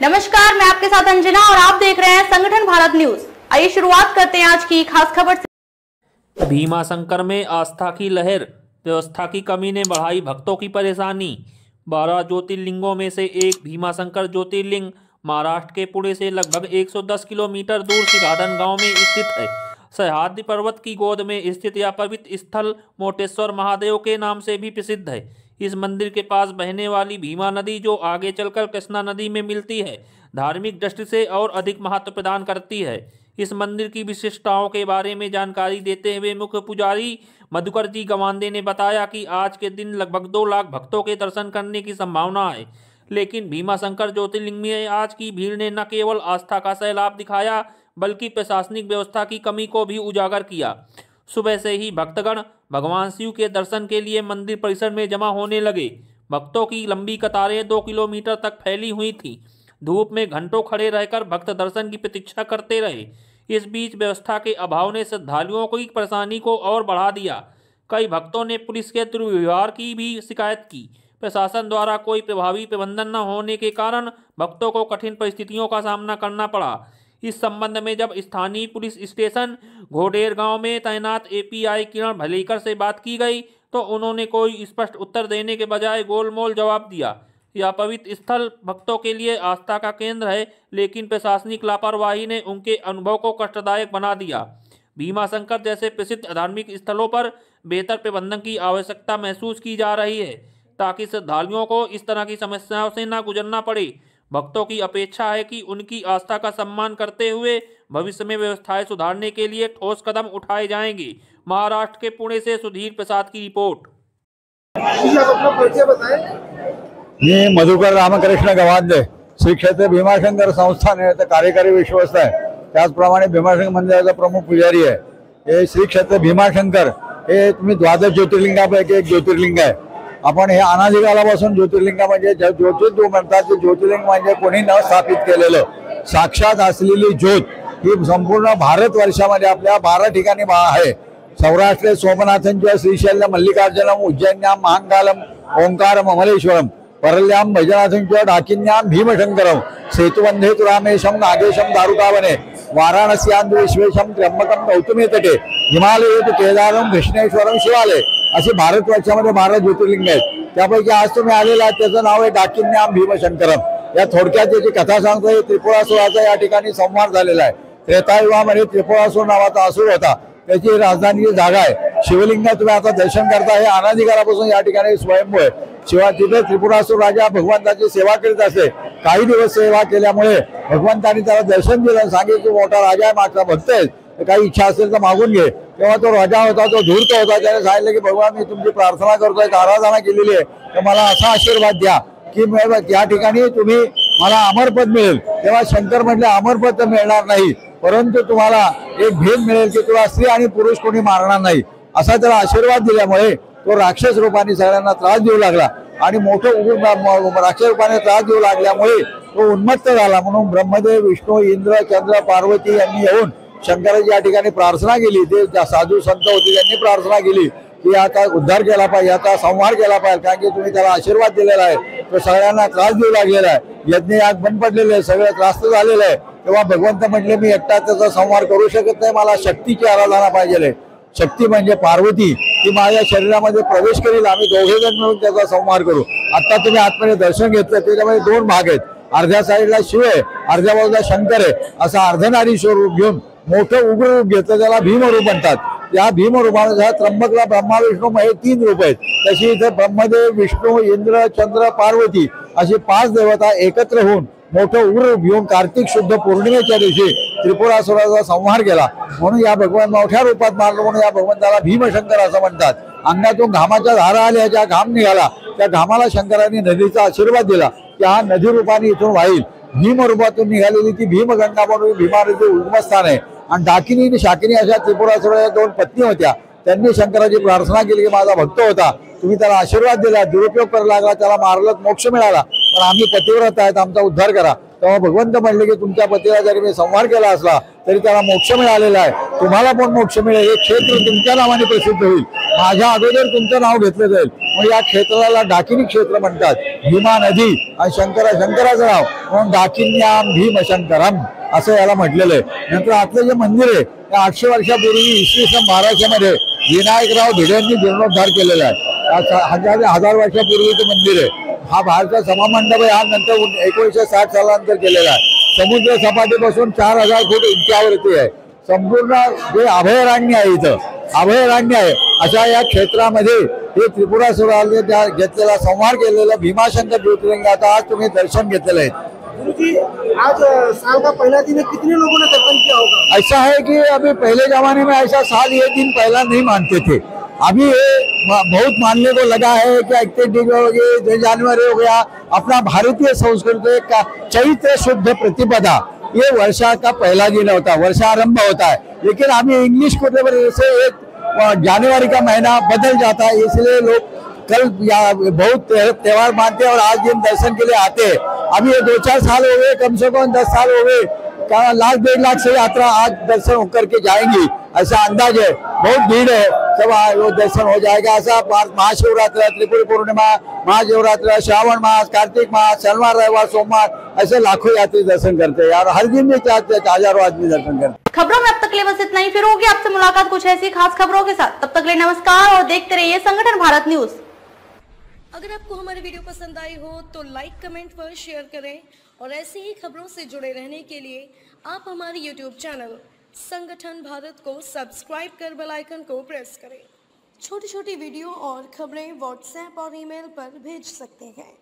नमस्कार, मैं आपके साथ अंजना और आप देख रहे हैं संगठन भारत न्यूज। आइए शुरुआत करते हैं आज की खास खबर से। भीमाशंकर में आस्था की लहर, व्यवस्था की कमी ने बढ़ाई भक्तों की परेशानी। 12 ज्योतिर्लिंगों में से एक भीमाशंकर ज्योतिर्लिंग महाराष्ट्र के पुणे से लगभग 110 किलोमीटर दूर सिराधन गांव में स्थित है। सह्याद्री पर्वत की गोद में स्थित यह पवित्र स्थल मोटेश्वर महादेव के नाम से भी प्रसिद्ध है। इस मंदिर के पास बहने वाली भीमा नदी, जो आगे चलकर कृष्णा नदी में मिलती है, धार्मिक दृष्टि से और अधिक महत्व प्रदान करती है। इस मंदिर की विशिष्टताओं के बारे में जानकारी देते हुए मुख्य पुजारी मधुकर जी गवांदे ने बताया कि आज के दिन लगभग 2 लाख भक्तों के दर्शन करने की संभावना है। लेकिन भीमाशंकर ज्योतिर्लिंग में आज की भीड़ ने न केवल आस्था का सैलाब दिखाया, बल्कि प्रशासनिक व्यवस्था की कमी को भी उजागर किया। सुबह से ही भक्तगण भगवान शिव के दर्शन के लिए मंदिर परिसर में जमा होने लगे। भक्तों की लंबी कतारें 2 किलोमीटर तक फैली हुई थीं। धूप में घंटों खड़े रहकर भक्त दर्शन की प्रतीक्षा करते रहे। इस बीच व्यवस्था के अभाव ने श्रद्धालुओं की परेशानी को और बढ़ा दिया। कई भक्तों ने पुलिस के दुर्व्यवहार की भी शिकायत की। प्रशासन द्वारा कोई प्रभावी प्रबंधन न होने के कारण भक्तों को कठिन परिस्थितियों का सामना करना पड़ा। इस संबंध में जब स्थानीय पुलिस स्टेशन घोडेर गांव में तैनात एपीआई किरण भलेकर से बात की गई, तो उन्होंने कोई स्पष्ट उत्तर देने के बजाय गोलमोल जवाब दिया। यह पवित्र स्थल भक्तों के लिए आस्था का केंद्र है, लेकिन प्रशासनिक लापरवाही ने उनके अनुभव को कष्टदायक बना दिया। भीमाशंकर जैसे प्रसिद्ध धार्मिक स्थलों पर बेहतर प्रबंधन की आवश्यकता महसूस की जा रही है, ताकि श्रद्धालुओं को इस तरह की समस्याओं से न गुजरना पड़े। भक्तों की अपेक्षा है कि उनकी आस्था का सम्मान करते हुए भविष्य में व्यवस्थाएं सुधारने के लिए ठोस कदम उठाए जाएंगे। महाराष्ट्र के पुणे से सुधीर प्रसाद की रिपोर्ट। मी मधुकर रामकृष्ण गवांदे, श्री क्षेत्र भीमाशंकर संस्थान आहे, कार्यकारी विश्वस्त आहे। त्याचप्रमाणे भीमाशंकर मंदिराचा प्रमुख पुजारी आहे। हे श्री क्षेत्र भीमाशंकर हे तुम्ही 12 ज्योतिर्लिंगापैकी एक ज्योतिर्लिंग आहे। आपण हे अनादिकालापासून ज्योतिर्लिंग म्हणजे ज्योतिर्लिंग म्हणतात, ते ज्योतिर्लिंग म्हणजे कोणी न स्थापित केलेलं साक्षात असलेली ज्योत ही संपूर्ण भारतवर्षामध्ये आपल्या 12 ठिकाणी आहे। सौराष्ट्र सोमनाथंच, श्रीशैल्यम मल्लिकार्जुनम, उज्जैन्याम महाकालम, ओंकारम अमलेश्वरम, परल्याम भजनाथंच, डाकिन्याम भीमशंकरम, सेतुबंधे रामेशम, नागेशम दारुकावने, वाराणस्यां विश्वेशम, त्र्यंबकम गौतमी तटे, हिमालय केदारम, कृष्णेश्वरम, शिवालय, असे भारतवर्षामध्ये 12 ज्योतिर्लिंग आहेत। त्यापैकी आज तुम्ही आलेला आहात त्याचं नाव आहे डाकिन्याम भीमशंकरम। या थोडक्यात त्याची कथा सांगतो। त्रिपुरासुराचा या ठिकाणी संहार झालेला आहे। त्रेतायुगामध्ये त्रिपुरासुर नावाचा असुर होता, त्याची राजधानी जागा आहे। शिवलिंग तुम्ही आता दर्शन करता, हे अनादिकालापासून या ठिकाणी स्वयंभू आहे। शिवाय तिथे त्रिपुरासुर राजा भगवंताची सेवा करीत असे। काही दिवस सेवा केल्यामुळे भगवंतांनी त्याला दर्शन दिलं, सांगितलं की मोठा राजा आहे, माझा भक्त आहे, काही इच्छा असेल तर मागून घे। तेव्हा तो राजा होता, तो धूर्त होता, त्याने सांगितलं की भगवान मी तुमची प्रार्थना करतोय, आराधना केलेली आहे, तर मला असा आशीर्वाद द्या की या ठिकाणी तुम्ही मला अमरपद मिळेल। तेव्हा शंकर म्हटले अमरपद तर मिळणार नाही, परंतु तुम्हाला एक भेद मिळेल की तुला स्त्री आणि पुरुष कोणी मारणार नाही, असा त्याला आशीर्वाद दिल्यामुळे तो राक्षस रूपाने सगळ्यांना त्रास देऊ लागला आणि मोठं राक्षस रूपाने त्रास देऊ लागल्यामुळे तो उन्मत्त झाला। म्हणून ब्रह्मदेव, विष्णू, इंद्र, चंद्र, पार्वती यांनी येऊन शंकराची या ठिकाणी प्रार्थना केली। ते साधू संत होते, त्यांनी प्रार्थना केली की याचा उद्धार केला पाहिजे, याचा संहार केला पाहिजे, कारण की तुम्ही त्याला आशीर्वाद दिलेला आहे, तो सगळ्यांना त्रास देऊ लागलेला आहे, यज्ञ याग बंद पडलेले आहे, सगळं त्रास्त झालेलं आहे। तेव्हा भगवंत म्हटले मी एकटा त्याचा संहार करू शकत नाही, मला शक्तीची आराधना पाहिजे। शक्ती म्हणजे पार्वती, ती माझ्या शरीरामध्ये प्रवेश करील, आम्ही दोघे जण मिळून त्याचा संहार करू। आता तुम्ही आतमध्ये दर्शन घेतलं, त्याच्यामध्ये 2 भाग आहेत, अर्ध्या साईडला शिव आहे, अर्ध्या बाजूला शंकर आहे। असा अर्धनारी स्वरूप घेऊन मोठं उग्र रूप घेतलं, त्याला भीमरूप म्हणतात। या भीमरूपाला त्र्यंबकला ब्रह्मा विष्णू हे 3 रूप आहेत। तशी इथे ब्रह्मदेव, विष्णू, इंद्र, चंद्र, पार्वती अशी 5 देवता एकत्र होऊन मोठं उग्र रूप घेऊन कार्तिक शुद्ध पौर्णिमेच्या दिवशी त्रिपुरासुराचा संहार केला। म्हणून या भगवान मोठ्या रूपात मारलं, म्हणून या भगवंताला भीमशंकर असं म्हणतात। अंगातून घामाच्या धारा आल्या, ज्या घाम निघाला त्या घामाला शंकरांनी नदीचा आशीर्वाद दिला की हा नदी रूपाने इथून वाहील। भीम रूपातून निघालेली ती भीमगंगा म्हणून भीमा नदीचे उगमस्थान आहे। आणि डाकिनी आणि शाकिनी अशा त्रिपुरासुराच्या 2 पत्नी होत्या, त्यांनी शंकराची प्रार्थना केली की माझा भक्त होता, तुम्ही त्याला आशीर्वाद दिला, दुरुपयोग करायला लागला, त्याला मारलं, मोक्ष मिळाला, पण आम्ही पतिव्रत आहेत, आमचा उद्धार करा। तेव्हा भगवंत म्हणले की तुमच्या पतीला जरी मी संहार केला असला तरी त्याला मोक्ष मिळालेला आहे, तुम्हाला पण मोक्ष मिळेल, हे क्षेत्र तुमच्या नावाने प्रसिद्ध होईल, माझ्या अगोदर तुमचं नाव घेतलं जाईल. मग या क्षेत्राला डाकिनी क्षेत्र म्हणतात. भीमा नदी आणि शंकराचं नाव म्हणून डाकिन्याम भीमशंकरम असं याला म्हटलेलं आहे. नंतर आतलं जे मंदिर आहे ते 800 वर्षापूर्वी इसवी सन 1200 मध्ये विनायकराव भिडेंनी जीर्णोद्धार केलेला आहे. 1000 वर्षापूर्वीचं मंदिर आहे. हा बाहेरचा सभामंडप आहे, हा नंतर 1960 सालानंतर केलेला आहे. समुद्र सपाटीपासून 4000 फूट उंचावरती आहे. संपूर्ण जे अभयारण्य आहे, इथं अभयारण्य आहे, अशा या क्षेत्रामध्ये हे त्रिपुरासुराने त्या घेतलेला संहार केलेला भीमाशंकर ज्योतिर्लिंगाचा आज तुम्ही दर्शन घेतलेलं आहे. गुरुजी, आज साल का पहला दिन है, कितने लोगों ने दर्शन किया होगा? ऐसा है कि अभी पहले जमाने में ऐसा साल ये दिन पहला नहीं मानते थे, अभी ये बहुत मानने को लगा है कि 31 हो गए, 2 जनवरी हो गया. अपना भारतीय संस्कृति का चैत्र शुद्ध प्रतिपदा ये वर्षा का पहला दिन होता है, वर्षारंभ होता है. लेकिन अभी इंग्लिश को से 1 जनवरी का महीना बदल जाता है, इसलिए लोग कल बहुत त्योहार मानते हैं और आज दिन दर्शन के लिए आते हैं. अभी ये 2-4 साल हो गए, कम से कम 10 साल हो गए, 1-1.5 लाख से यात्रा आज दर्शन होकर के जाएंगी, ऐसा अंदाज है. बहुत भीड़ है, सब वो दर्शन हो जाएगा. ऐसा महाशिवरात्रि, त्रिपुरी पूर्णिमा, महाशिवरात्रि, श्रावण मास, कार्तिक मास, शनिवार रविवार सोमवार, ऐसे लाखों यात्री दर्शन करते हैं. और हर दिन में हजारों आदमी दर्शन करते हैं. खबरों में अब तक के लिए बस इतना ही. फिर होगी आपसे मुलाकात कुछ ऐसी खास खबरों के साथ. तब तक के लिए नमस्कार और देखते रहिए संगठन भारत न्यूज. अगर आपको हमारी वीडियो पसंद आई हो तो लाइक, कमेंट पर शेयर करें और ऐसी ही खबरों से जुड़े रहने के लिए आप हमारे YouTube चैनल संगठन भारत को सब्सक्राइब कर बेल आइकन को प्रेस करें. छोटी छोटी वीडियो और खबरें व्हाट्सएप और ईमेल पर भेज सकते हैं.